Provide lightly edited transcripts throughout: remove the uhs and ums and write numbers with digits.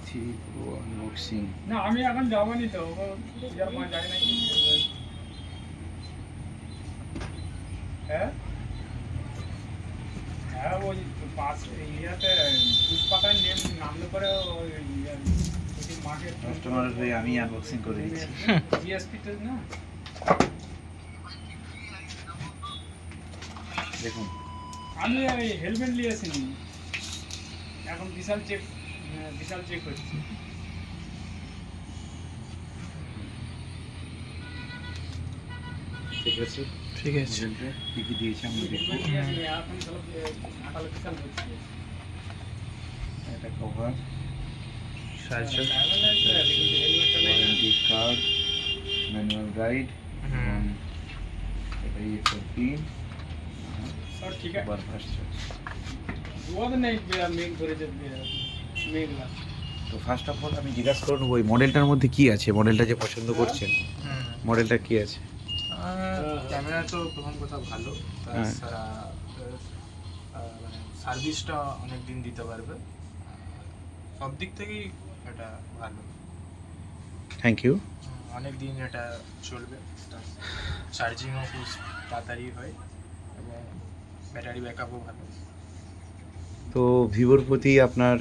দেখছি পুরো আনবক্সিং। না আমি এখন যাবনি তো, পূজার মা যায় নাকি। হ্যাঁ হ্যাঁ, ওই পাশ ইয়েতে পুষ্পাতার নেম নামলে পরে ওই মাকে কাস্টমারের হয়ে আমি আনবক্সিং করে দিচ্ছি। জিএসপিতে না দেখুন আমি ওই হেলমেট নিয়ে আসিনি, এখন বিশাল চেক হচ্ছে। ঠিক আছে, ঠিক আছে। মডেলটা কি কি দিয়েছে আমি দেখবো। এখন তাহলে বিশাল হচ্ছে। এটা কভার, সাহায্য। ওয়ারেন্টি কার্ড, ম্যানুয়াল গাইড, এবং এটা ইয়ের পিন, সব ঠিক আছে। আবার ভার্সন। রোদ নেই, মেঘ ধরেছে, মেঘলা। তো ফার্স্ট অফ অল আমি জিজ্ঞাসা করে নেবো ওই মডেলটার মধ্যে কি আছে, মডেলটা যে পছন্দ করছেন মডেলটা কি আছে। ক্যামেরা তো প্রথম কথা ভালো, তাছাড়া মানে সার্ভিসটা অনেক দিন দিতে পারবে, সব দিক থেকেই এটা ভালো। Thank you. অনেক দিন এটা চলবে, চার্জিংও খুব তাড়াতাড়ি হয় এবং ব্যাটারি ব্যাকআপও ভালো। তো ভিভোর প্রতি আপনার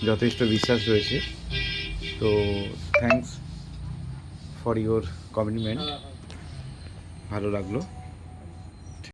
যথেষ্ট বিশ্বাস রয়েছে, তো থ্যাঙ্কস ফর ইওর কমিটমেন্ট, ভালো লাগলো।